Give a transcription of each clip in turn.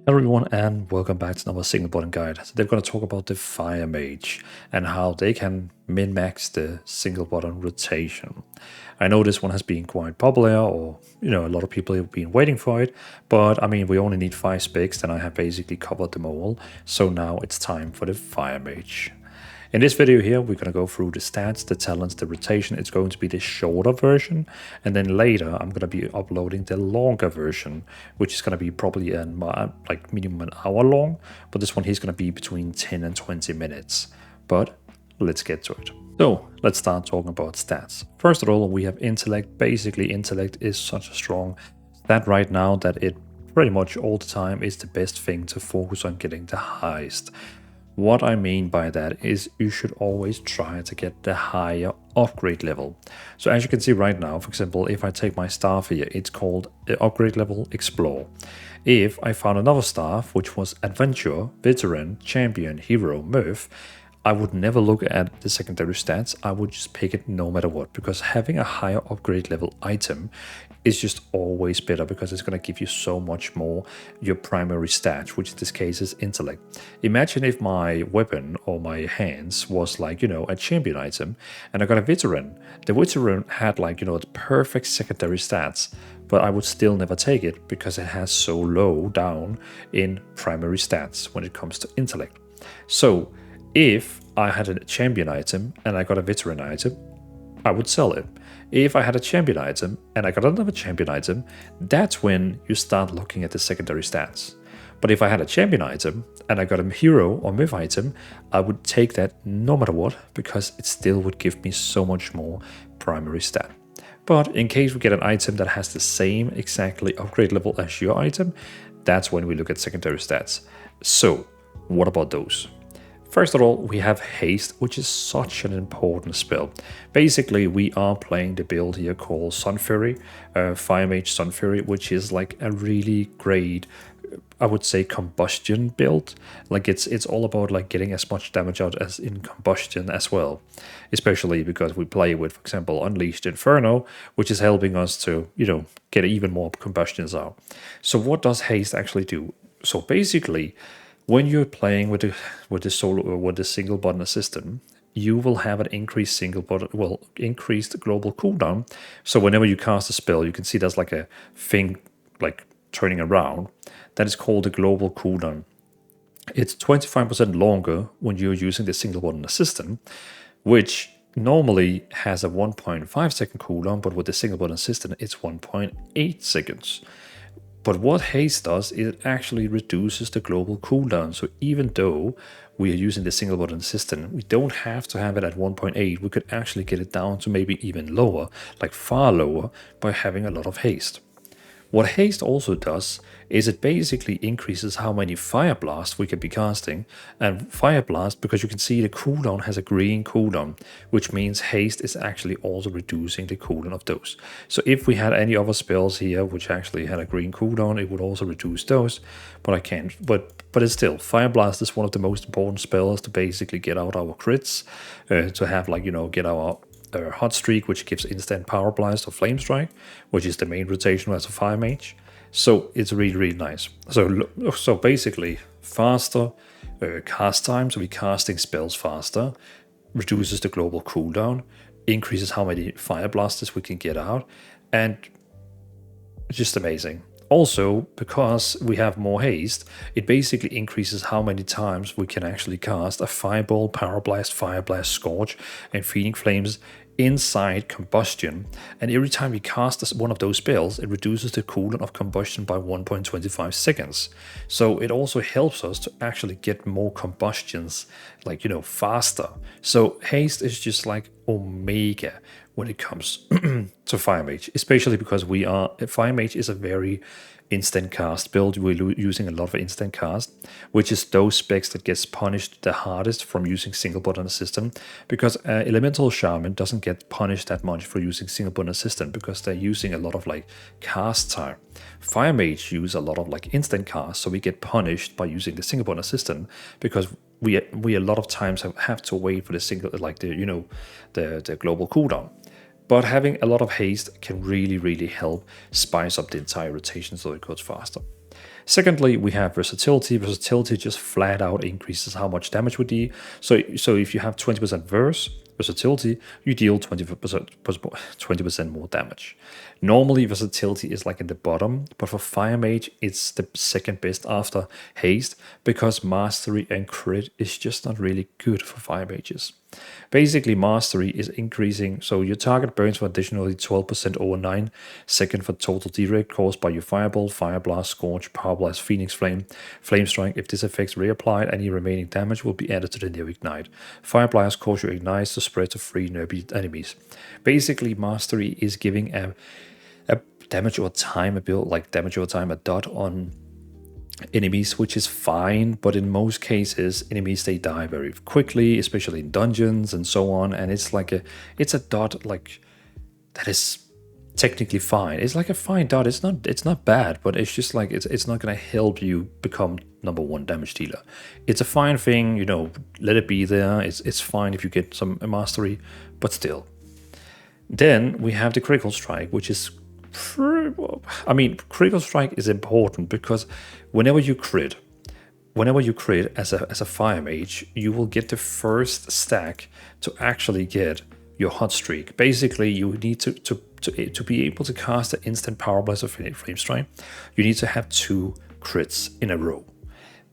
Hello everyone and welcome back to another single button guide. Today we're going to talk about the Fire Mage and how they can min-max the single button rotation. I know this one has been quite popular, or a lot of people have been waiting for it, but I mean we only need 5 specs and I have basically covered them all. So now it's time for the Fire Mage. In this video here, we're going to go through the stats, the talents, the rotation. It's going to be the shorter version. And then later, I'm going to be uploading the longer version, which is going to be probably like minimum an hour long. But this one here is going to be between 10 and 20 minutes. But let's get to it. So let's start talking about stats. First of all, we have intellect. Basically, intellect is such a strong stat right now that it pretty much all the time is the best thing to focus on getting the highest. What I mean by that is you should always try to get the higher upgrade level. So as you can see right now, for example, if I take my staff here, it's called upgrade level Explore. If I found another staff, which was Adventure, Veteran, Champion, Hero, Mirth, I would never look at the secondary stats. I would just pick it no matter what, because having a higher upgrade level item is just always better, because it's going to give you so much more your primary stat, which in this case is intellect. Imagine if my weapon or my hands was like, a champion item, and I got a veteran. The veteran had like, the perfect secondary stats, but I would still never take it because it has so low down in primary stats when it comes to intellect. So if I had a champion item and I got a veteran item, I would sell it. If I had a champion item and I got another champion item, that's when you start looking at the secondary stats. But if I had a champion item and I got a hero or myth item, I would take that no matter what, because it still would give me so much more primary stat. But in case we get an item that has the same exactly upgrade level as your item, that's when we look at secondary stats. So what about those? First of all, we have Haste, which is such an important spell. Basically, we are playing the build here called Sun Fury, Fire Mage Sun Fury, which is like a really great, I would say, Combustion build. Like it's all about like getting as much damage out as in Combustion as well. Especially because we play with, for example, Unleashed Inferno, which is helping us to, get even more Combustions out. So what does Haste actually do? So basically, when you're playing with the single button assistant, you will have an increased increased global cooldown. So whenever you cast a spell, you can see there's like a thing like turning around. That is called the global cooldown. It's 25% longer when you're using the single button assistant, which normally has a 1.5 second cooldown, but with the single button assistant, it's 1.8 seconds. But what Haste does is it actually reduces the global cooldown. So even though we are using the single button assistant, we don't have to have it at 1.8. We could actually get it down to maybe even lower, like far lower, by having a lot of haste. What Haste also does is it basically increases how many Fire Blast we can be casting. And Fire Blast, because you can see the cooldown has a green cooldown, which means Haste is actually also reducing the cooldown of those. So if we had any other spells here which actually had a green cooldown, it would also reduce those. But I can't. But it's still, Fire Blast is one of the most important spells to basically get out our crits, to have like, get our Hot Streak, which gives instant Pyroblast or Flame Strike, which is the main rotation as a Fire Mage. So it's really, really nice. So basically, faster cast time, so we're casting spells faster, reduces the global cooldown, increases how many Fire Blasters we can get out, and it's just amazing. Also, because we have more haste, it basically increases how many times we can actually cast a Fireball, Pyroblast, Scorch, and Feeding Flames inside Combustion. And every time we cast one of those spells, it reduces the cooldown of Combustion by 1.25 seconds. So it also helps us to actually get more Combustions, like, faster. So haste is just like omega when it comes to Fire Mage, especially because Fire Mage is a very instant cast build. We're using a lot of instant cast, which is those specs that gets punished the hardest from using single button assistant, because Elemental Shaman doesn't get punished that much for using single button assistant because they're using a lot of like cast time. Fire Mage use a lot of like instant cast, so we get punished by using the single button assistant because we a lot of times have to wait for the single, like the global cooldown. But having a lot of haste can really, really help spice up the entire rotation so it goes faster. Secondly, we have versatility. Versatility just flat out increases how much damage we deal. So if you have 20% versatility, you deal 20% more damage. Normally, versatility is like in the bottom, but for Fire Mage, it's the second best after haste, because mastery and crit is just not really good for Fire Mages. Basically, mastery is increasing, so your target burns for additionally 12% over 9 seconds for total direct caused by your Fireball, Fireblast, Scorch, Pyroblast, Phoenix Flame, Flame Strike. If this effect is reapplied, any remaining damage will be added to the new ignite. Fireblast causes your ignites to spread to 3 nearby enemies. Basically, mastery is giving a damage over time, a dot on enemies, which is fine, but in most cases enemies, they die very quickly, especially in dungeons and so on, and it's a dot like that is technically fine. It's like a fine dot. It's not bad, but it's just like it's not gonna help you become #1 damage dealer. It's a fine thing, you know, let it be there. It's fine if you get some mastery, but still. Then we have the critical strike, which is, I mean, critical strike is important because whenever you crit as a Fire Mage, you will get the first stack to actually get your hot streak. Basically, you need to be able to cast an instant Pyroblast or Flame Strike, you need to have 2 crits in a row.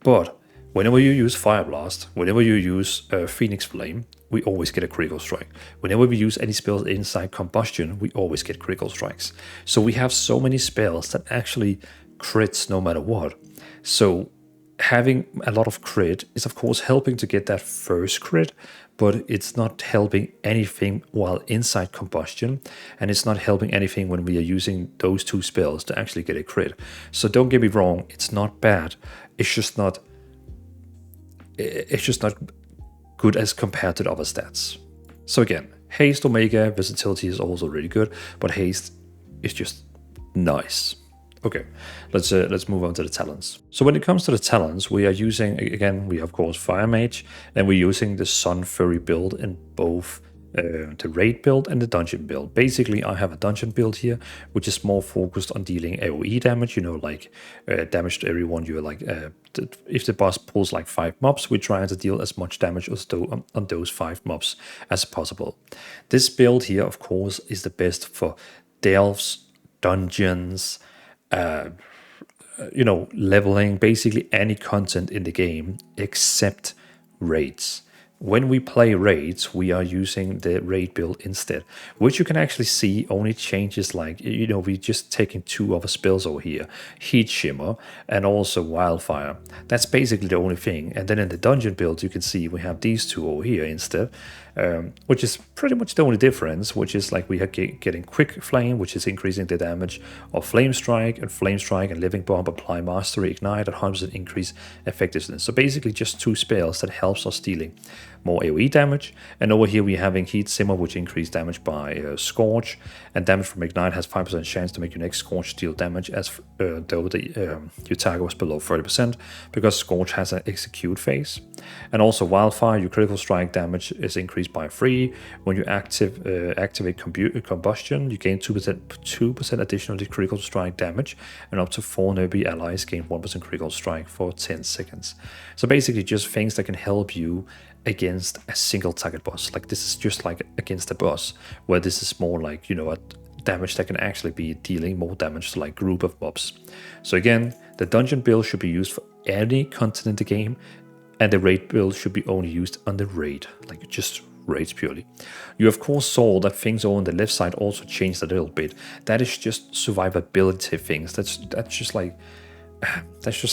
But whenever you use Fireblast, whenever you use Phoenix Flame, we always get a critical strike. Whenever we use any spells inside Combustion, we always get critical strikes. So we have so many spells that actually crits no matter what. So having a lot of crit is of course helping to get that first crit, but it's not helping anything while inside Combustion, and it's not helping anything when we are using those 2 spells to actually get a crit. So don't get me wrong, it's not bad. It's just not good as compared to the other stats. So again, haste Omega, versatility is also really good, but haste is just nice. Okay, let's move on to the talents. So when it comes to the talents, we are using, again, we have of course Fire Mage, and we're using the Sun Fury build in both the raid build and the dungeon build. Basically, I have a dungeon build here, which is more focused on dealing AoE damage, you know, like damage to everyone. You're like, if the boss pulls like 5 mobs, we're trying to deal as much damage as on those 5 mobs as possible. This build here, of course, is the best for delves, dungeons, you know, leveling, basically any content in the game except raids. When we play raids, we are using the raid build instead, which you can actually see only changes, like, you know, we just taking 2 other spells over here, Heat Shimmer and also Wildfire. That's basically the only thing. And then in the dungeon build, you can see we have these 2 over here instead, which is pretty much the only difference, which is like we are getting Quick Flame, which is increasing the damage of Flame Strike and Living Bomb, apply Mastery, Ignite, and 100% increase effectiveness. So basically just 2 spells that helps us dealing more AoE damage. And over here we're having Heat Simmer, which increase damage by Scorch, and damage from Ignite has 5% chance to make your next Scorch deal damage as though your target was below 30%, because Scorch has an execute phase. And also Wildfire, your critical strike damage is increased by 3. When you activate Combustion, you gain 2% additional critical strike damage, and up to 4 nearby allies gain 1% critical strike for 10 seconds. So basically just things that can help you against a single target boss. Like this is just like against a boss, where this is more like, you know, a damage that can actually be dealing more damage to like group of mobs. So again, the dungeon build should be used for any content in the game, and the raid build should be only used on the raid, like just raids purely. You of course saw that things on the left side also changed a little bit. That is just survivability things. That's just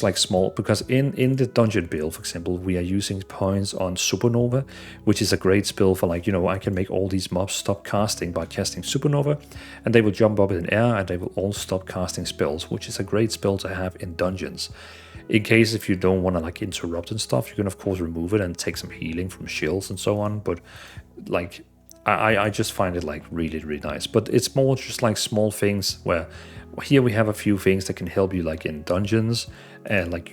like small, because in the dungeon build, for example, we are using points on Supernova, which is a great spell for, like, you know, I can make all these mobs stop casting by casting Supernova, and they will jump up in air and they will all stop casting spells, which is a great spell to have in dungeons. In case if you don't want to like interrupt and stuff, you can of course remove it and take some healing from shields and so on, but like I just find it like really, really nice. But it's more just like small things, where here we have a few things that can help you like in dungeons and like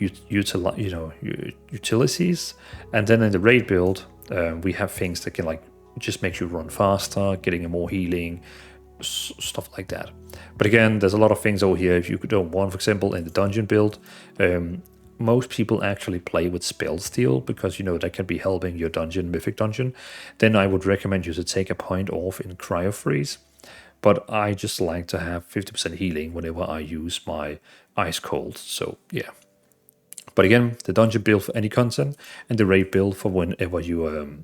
utilities. And then in the raid build, we have things that can like just make you run faster, getting more healing, stuff like that. But again, there's a lot of things over here. If you don't want, for example, in the dungeon build, most people actually play with spell steal because, you know, that can be helping your dungeon, mythic dungeon. Then I would recommend you to take a point off in cryo freeze. But I just like to have 50% healing whenever I use my ice cold. So yeah. But again, the dungeon build for any content and the raid build for whenever you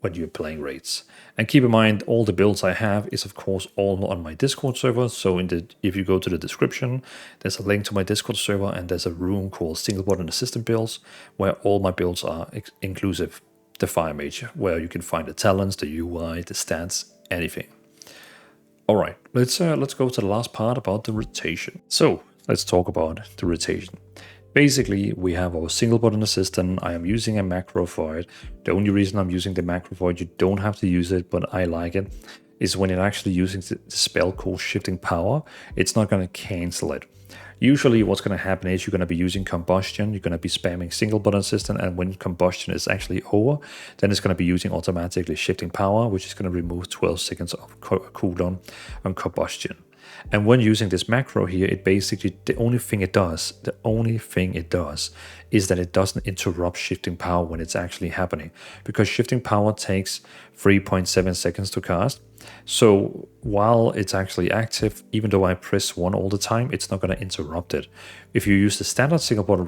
when you're playing raids. And keep in mind, all the builds I have is of course all on my Discord server. So if you go to the description, there's a link to my Discord server, and there's a room called Single Button Assistant Builds, where all my builds are inclusive the Fire Mage, where you can find the talents, the UI, the stats, anything. All right, let's go to the last part about the rotation. So let's talk about the rotation. Basically, we have our single button assistant. I am using a macro for it. The only reason I'm using the macro for it, you don't have to use it, but I like it, is when you're actually using the spell called Shifting Power, it's not going to cancel it. Usually what's going to happen is you're going to be using Combustion, you're going to be spamming single button assistant, and when Combustion is actually over, then it's going to be using automatically Shifting Power, which is going to remove 12 seconds of cooldown on Combustion. And when using this macro here, it basically, the only thing it does is that it doesn't interrupt Shifting Power when it's actually happening, because Shifting Power takes 3.7 seconds to cast. So while it's actually active, even though I press 1 all the time, it's not going to interrupt it. If you use the standard single button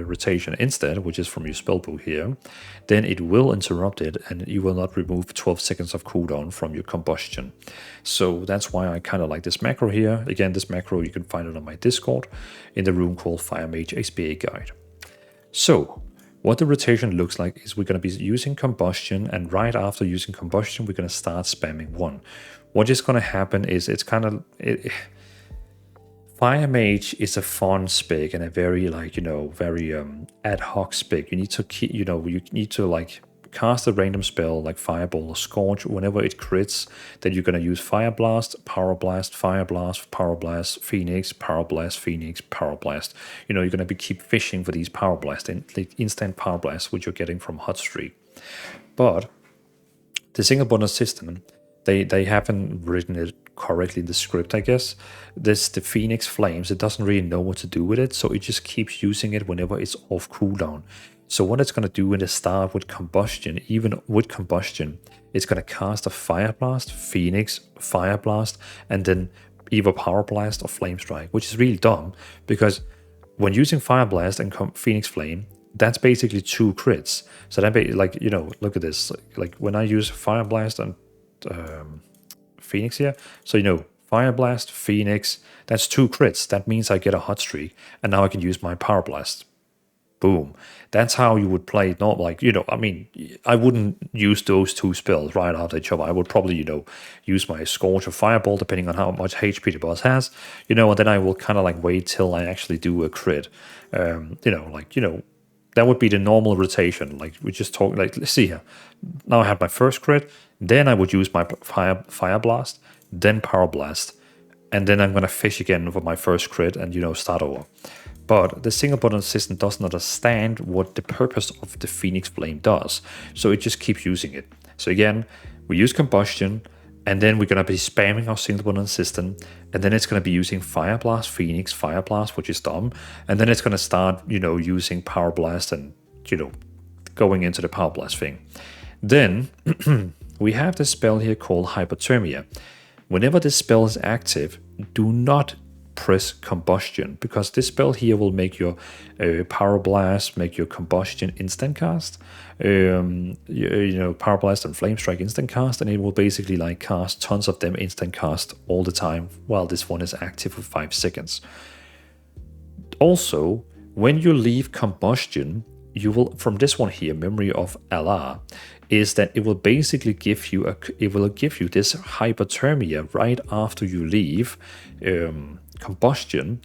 rotation instead, which is from your spellbook here, then it will interrupt it and you will not remove 12 seconds of cooldown from your Combustion. So that's why I kind of like this macro here. Again, this macro, you can find it on my Discord in the room called Fire Mage SBA Guide. So what the rotation looks like is we're going to be using Combustion, and right after using Combustion, we're going to start spamming 1. What is going to happen is it's kind of... Fire Mage is a fun spec and a very, like, you know, very ad hoc spec. You need to keep, you know, you need to like cast a random spell like Fireball or Scorch. Whenever it crits, then you're going to use Fireblast, Pyroblast, Fireblast, Pyroblast, Phoenix, Pyroblast, Phoenix, Pyroblast. You know, you're going to be keep fishing for these Pyroblast and the instant Pyroblast, which you're getting from Hotstreak. But the single button system, they haven't written it correctly in the script, I guess. The Phoenix Flames, it doesn't really know what to do with it, so it just keeps using it whenever it's off cooldown. So what it's going to do in the start with Combustion, even with Combustion, it's going to cast a Fireblast, Phoenix, Fireblast, and then either Pyroblast or Flame Strike, which is really dumb, because when using Fireblast and Phoenix Flame, that's basically 2 crits. So that, like, you know, look at this. Like when I use Fireblast and Phoenix here, so, you know, Fireblast, Phoenix, that's 2 crits. That means I get a hot streak, and now I can use my Pyroblast. Boom. That's how you would play it. Not like, you know, I mean, I wouldn't use those 2 spells right after each other. I would probably, you know, use my Scorch or Fireball, depending on how much HP the boss has, you know, and then I will kind of like wait till I actually do a crit. You know, like, you know, that would be the normal rotation. Like we just talk, like, let's see here. Now I have my first crit, then I would use my Fireblast, then Pyroblast, and then I'm going to fish again for my first crit and, you know, start over. But the single button system doesn't understand what the purpose of the Phoenix Flame does, so it just keeps using it. So again, we use Combustion, and then we're going to be spamming our single button system, and then it's going to be using Fireblast, Phoenix, Fireblast, which is dumb, and then it's going to start, you know, using Pyroblast and, you know, going into the Pyroblast thing. Then we have this spell here called Hypothermia. Whenever this spell is active, do not press Combustion, because this spell here will make your Pyroblast, make your Combustion instant cast, you know, Pyroblast and Flame Strike instant cast, and it will basically like cast tons of them instant cast all the time while this one is active for 5 seconds. Also, when you leave Combustion, you will, from this one here, Memory of Allah, is that it will basically give you this Hypothermia right after you leave Combustion,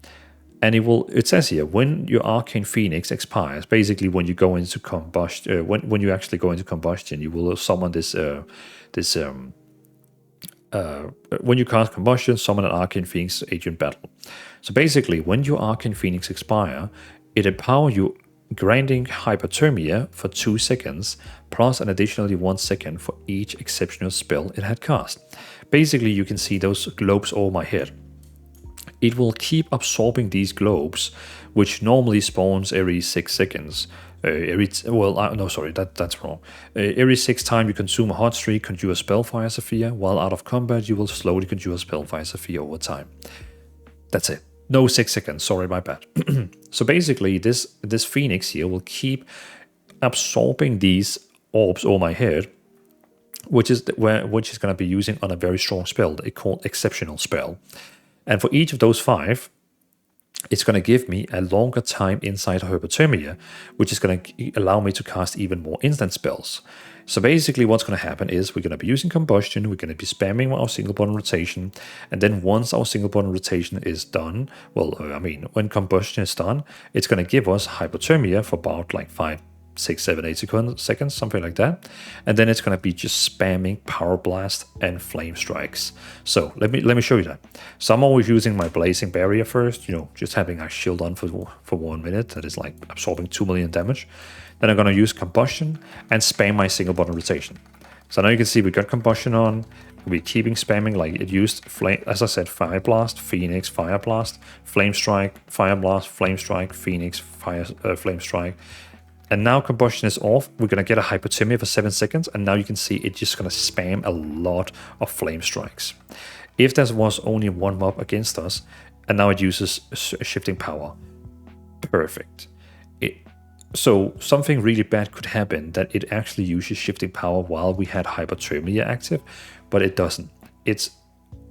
and it says here, when your Arcane Phoenix expires, basically when you go into Combustion, when you actually go into Combustion, you will summon this when you cast Combustion, summon an Arcane Phoenix Agent Battle. So basically, when your Arcane Phoenix expire, it empowers you, granting Hypothermia for 2 seconds, plus an additionally 1 second for each exceptional spell it had cast. Basically, you can see those globes over my head. It will keep absorbing these globes, which normally spawns every 6 seconds. That's wrong. Every 6 times you consume a hot streak, conjure a spell Fire Sophia. While out of combat, you will slowly conjure a spell Fire Sophia over time. That's it. No 6 seconds. Sorry, my bad. So basically, this Phoenix here will keep absorbing these orbs over my head, which is going to be using on a very strong spell, they call exceptional spell. And for each of those 5, it's going to give me a longer time inside hypothermia, which is going to allow me to cast even more instant spells. So basically what's going to happen is we're going to be using Combustion, we're going to be spamming our single button rotation, and then once our single button rotation is done, when Combustion is done, it's going to give us hypothermia for about like 5, 6, 7, 8 seconds, something like that. And then it's going to be just spamming Pyroblast and Flame Strikes. So let me show you that. So I'm always using my Blazing Barrier first, just having a shield on for 1 minute. That is like absorbing 2 million damage. Then I'm going to use Combustion and spam my single button rotation. So now you can see we got Combustion on. We're keeping spamming like it used, as I said, Fire Blast, Phoenix, Fire Blast, Flame Strike, Fire Blast, Flame Strike, Phoenix, Flame Strike. And now Combustion is off. We're going to get a hypothermia for 7 seconds. And now you can see it's just going to spam a lot of Flame Strikes. If there was only 1 mob against us, and now it uses Shifting Power. Perfect. So something really bad could happen, that it actually uses Shifting Power while we had hypothermia active, but it doesn't. It's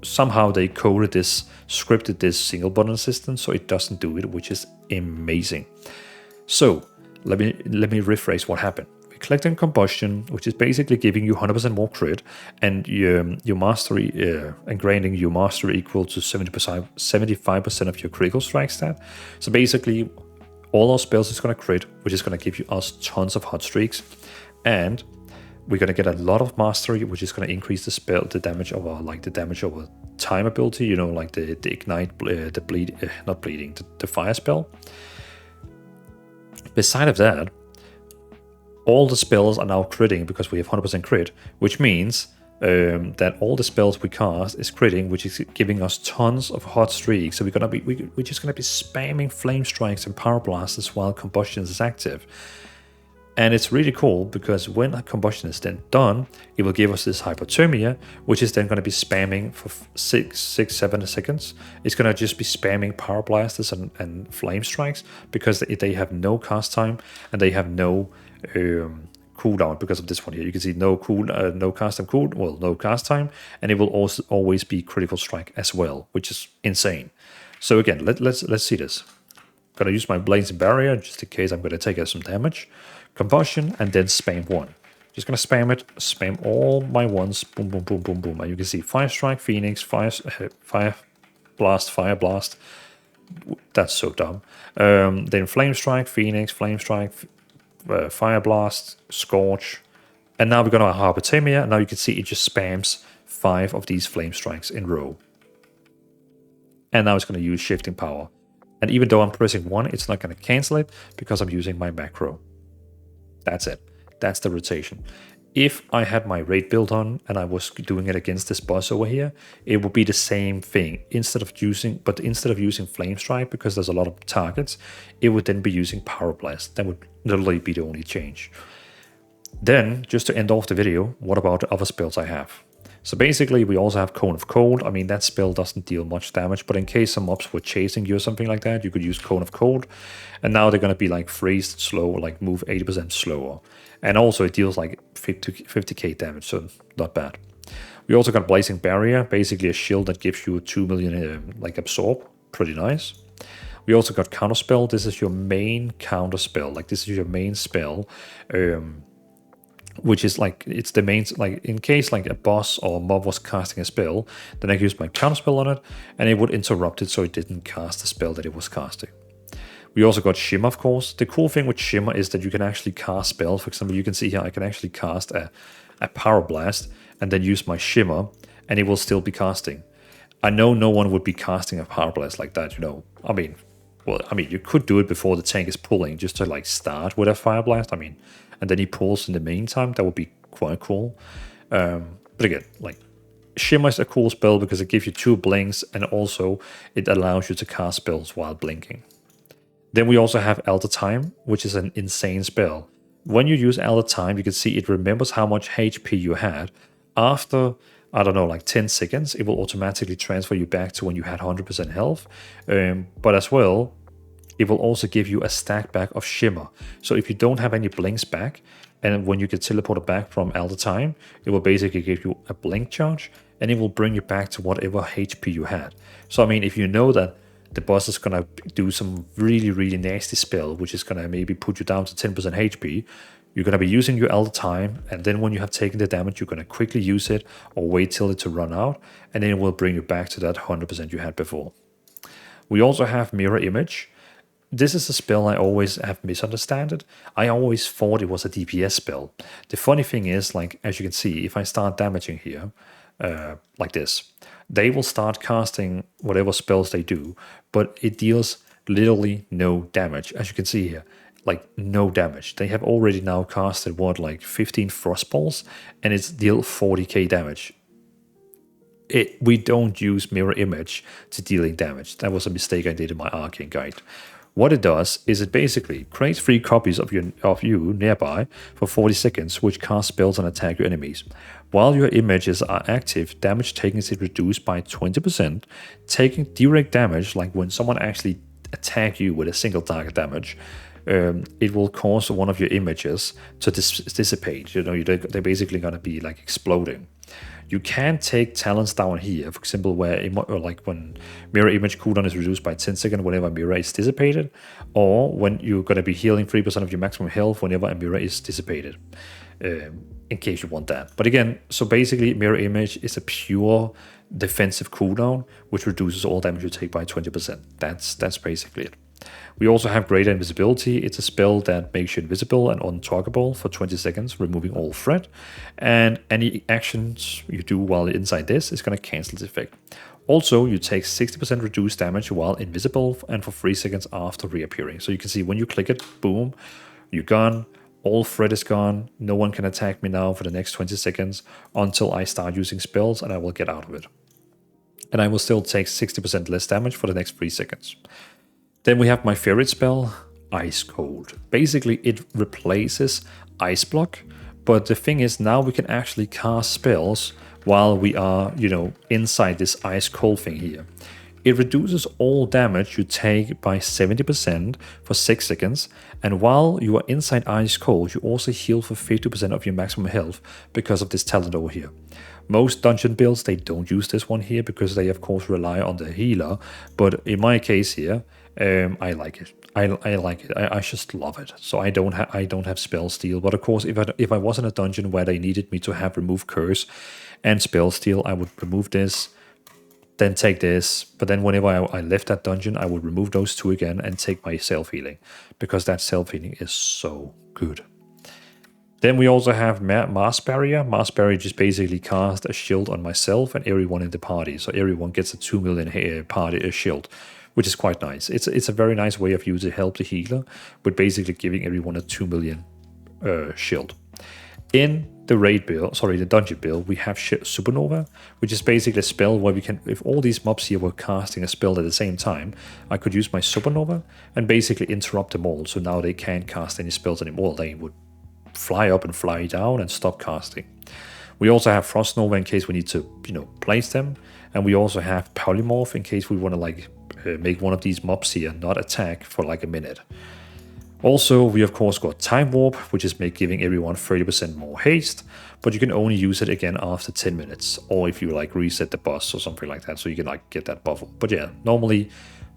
somehow they scripted this single button system, so it doesn't do it, which is amazing. So let me rephrase what happened. We're collecting Combustion, which is basically giving you 100% more crit, and your mastery and granting your mastery equal to 75% of your critical strike stat. So basically, all our spells is going to crit, which is going to give us tons of hot streaks, and we're going to get a lot of mastery, which is going to increase the damage of our time ability. Like the ignite, the fire spell. Beside of that, all the spells are now critting because we have 100% crit, which means that all the spells we cast is critting, which is giving us tons of hot streaks. So we're just gonna be spamming Flame Strikes and Power Blasters while Combustion is active. And it's really cool because when a Combustion is then done, it will give us this hypothermia, which is then going to be spamming for 6, 7 seconds. It's going to just be spamming Power Blasters and Flame Strikes because they have no cast time and they have no cooldown because of this one here. You can see no cast time, and it will also always be critical strike as well, which is insane. So again, let's see this. I'm going to use my Blazing Barrier just in case I'm going to take some damage. Combustion, and then spam 1. Just gonna spam it, spam all my ones, boom, boom, boom, boom, boom. And you can see Fire Strike, Phoenix, Fire Blast. That's so dumb. Then Flame Strike, Phoenix, Flame Strike, Fire Blast, Scorch. And now we're gonna have Hypothermia, and now you can see it just spams 5 of these Flame Strikes in a row. And now it's gonna use Shifting Power. And even though I'm pressing 1, it's not gonna cancel it because I'm using my macro. That's it. That's the rotation. If I had my raid build on and I was doing it against this boss over here, it would be the same thing. Instead of using Flame Strike, because there's a lot of targets, it would then be using Pyroblast. That would literally be the only change. Then, just to end off the video, what about the other spells I have? So basically, we also have Cone of Cold. I mean, that spell doesn't deal much damage, but in case some mobs were chasing you or something like that, you could use Cone of Cold. And now they're going to be like freezed slow, like move 80% slower. And also it deals like 50k damage, so not bad. We also got Blazing Barrier, basically a shield that gives you 2 million absorb. Pretty nice. We also got Counterspell. This is your main counterspell. Like this is your main spell. Which is like, it's the main, like in case like a boss or a mob was casting a spell, then I could use my counterspell on it and it would interrupt it so it didn't cast the spell that it was casting. We also got Shimmer, of course. The cool thing with Shimmer is that you can actually cast spells. For example, you can see here I can actually cast a Pyroblast and then use my Shimmer and it will still be casting. I know no one would be casting a Pyroblast like that, I mean, you could do it before the tank is pulling just to like start with a Fire Blast. I mean, and then he pulls in the meantime. That would be quite cool. But again, like, Shimmer is a cool spell because it gives you 2 blinks, and also it allows you to cast spells while blinking. Then we also have Elder Time, which is an insane spell. When you use Elder Time, you can see it remembers how much HP you had. After, I don't know, like 10 seconds, it will automatically transfer you back to when you had 100% health. But as well, it will also give you a stack back of Shimmer. So if you don't have any blinks back, and when you get teleported back from Elder Time, it will basically give you a blink charge, and it will bring you back to whatever HP you had. So I mean, if you know that the boss is gonna do some really, really nasty spell, which is gonna maybe put you down to 10% HP, you're gonna be using your Elder Time, and then when you have taken the damage, you're gonna quickly use it or wait till it to run out, and then it will bring you back to that 100% you had before. We also have Mirror Image. This is a spell I always have misunderstood. I always thought it was a DPS spell. The funny thing is, like, as you can see, if I start damaging here, like this, they will start casting whatever spells they do, but it deals literally no damage. As you can see here, like, no damage. They have already now casted, what, like 15 frost balls, and it's deal 40k damage. We don't use Mirror Image to dealing damage. That was a mistake I did in my Arcane Guide. What it does is it basically creates 3 copies of you nearby for 40 seconds, which cast spells and attack your enemies. While your images are active, damage taken is reduced by 20%. Taking direct damage, like when someone actually attacks you with a single target damage, it will cause one of your images to dissipate. You know, they're basically going to be like exploding. You can take talents down here, for example, where like when mirror image cooldown is reduced by 10 seconds whenever a mirror is dissipated, or when you're going to be healing 3% of your maximum health whenever a mirror is dissipated, in case you want that. But again, so basically mirror image is a pure defensive cooldown, which reduces all damage you take by 20%. That's basically it. We also have Greater Invisibility. It's a spell that makes you invisible and untalkable for 20 seconds, removing all threat. And any actions you do while inside this is going to cancel this effect. Also, you take 60% reduced damage while invisible and for 3 seconds after reappearing. So you can see when you click it, boom, you're gone. All threat is gone. No one can attack me now for the next 20 seconds until I start using spells, and I will get out of it. And I will still take 60% less damage for the next 3 seconds. Then we have my favorite spell, Ice Cold. Basically, it replaces Ice Block, but the thing is now we can actually cast spells while we are, you know, inside this Ice Cold thing here. It reduces all damage you take by 70% for 6 seconds, and while you are inside Ice Cold, you also heal for 50% of your maximum health because of this talent over here. Most dungeon builds, they don't use this one here because they of course rely on the healer, but in my case here, I like it. I like it. I just love it. So I don't have spell steal, but of course if I was in a dungeon where they needed me to have remove curse and spell steal, I would remove this, then take this, but then whenever I left that dungeon, I would remove those 2 again and take my self-healing, because that self-healing is so good. Then we also have Mass Barrier. Mass Barrier just basically casts a shield on myself and everyone in the party, so everyone gets a 2 million party shield, which is quite nice. It's a very nice way of you to help the healer, but basically giving everyone a 2 million shield. In the dungeon build, we have Supernova, which is basically a spell where we can, if all these mobs here were casting a spell at the same time, I could use my Supernova and basically interrupt them all, so now they can't cast any spells anymore. They would fly up and fly down and stop casting. We also have Frost Nova in case we need to, you know, place them, and we also have Polymorph in case we want to like make one of these mobs here not attack for like a minute. Also, we of course got Time Warp, which is giving everyone 30% more haste, but you can only use it again after 10 minutes, or if you like reset the boss or something like that, so you can like get that buffer. But yeah, normally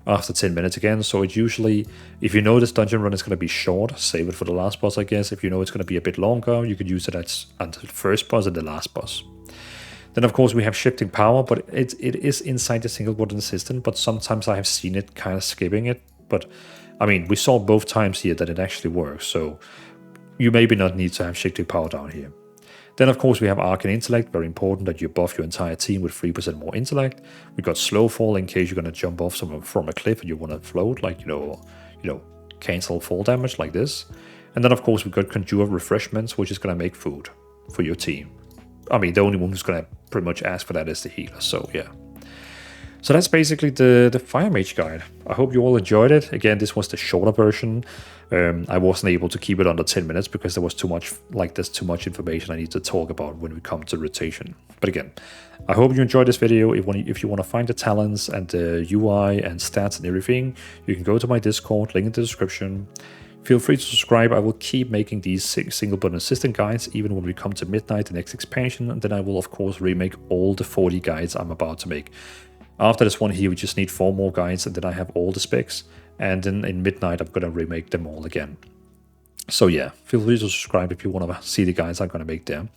after 10 minutes again, so it usually, if you know this dungeon run is going to be short, save it for the last boss, I guess. If you know it's going to be a bit longer, you could use it until the first boss and the last boss. Then of course we have Shifting Power, but it is inside the single button system, but sometimes I have seen it kind of skipping it. But I mean, we saw both times here that it actually works, so you maybe not need to have Shifting Power down here. Then of course we have Arcane Intellect, very important that you buff your entire team with 3% more intellect. We got Slow Fall in case you're going to jump off from a cliff and you want to float, like, you know, cancel fall damage like this. And then, of course, we've got Conjure Refreshments, which is going to make food for your team. I mean, the only one who's going to pretty much ask for that is the healer, so yeah. So that's basically the Fire Mage guide. I hope you all enjoyed it. Again, this was the shorter version. I wasn't able to keep it under 10 minutes because there was too much, there's too much information I need to talk about when we come to rotation. But again, I hope you enjoyed this video. If you want to find the talents and the UI and stats and everything, you can go to my Discord, link in the description. Feel free to subscribe. I will keep making these single button assistant guides even when we come to midnight, the next expansion, and then I will of course remake all the 40 guides I'm about to make. After this one here, we just need 4 more guides, and then I have all the specs, and then in midnight I'm going to remake them all again. So yeah, feel free to subscribe if you want to see the guides I'm going to make there.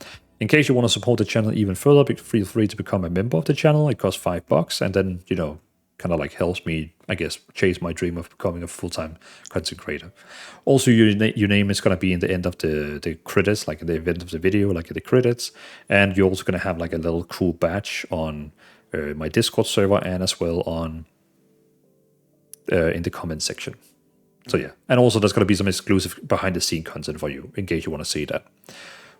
In case you want to support the channel even further, feel free to become a member of the channel. It costs $5, and then, you know, kind of helps me, I guess, chase my dream of becoming a full-time content creator. Also, your name is going to be in the end of the credits, in the event of the video, the credits, and you're also going to have a little cool badge on my Discord server and as well on in the comment section. So yeah, and also there's going to be some exclusive behind-the-scene content for you in case you want to see that.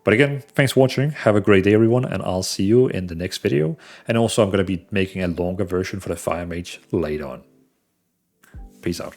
But again, thanks for watching. Have a great day, everyone, and I'll see you in the next video. And also, I'm going to be making a longer version for the Fire Mage later on. Peace out.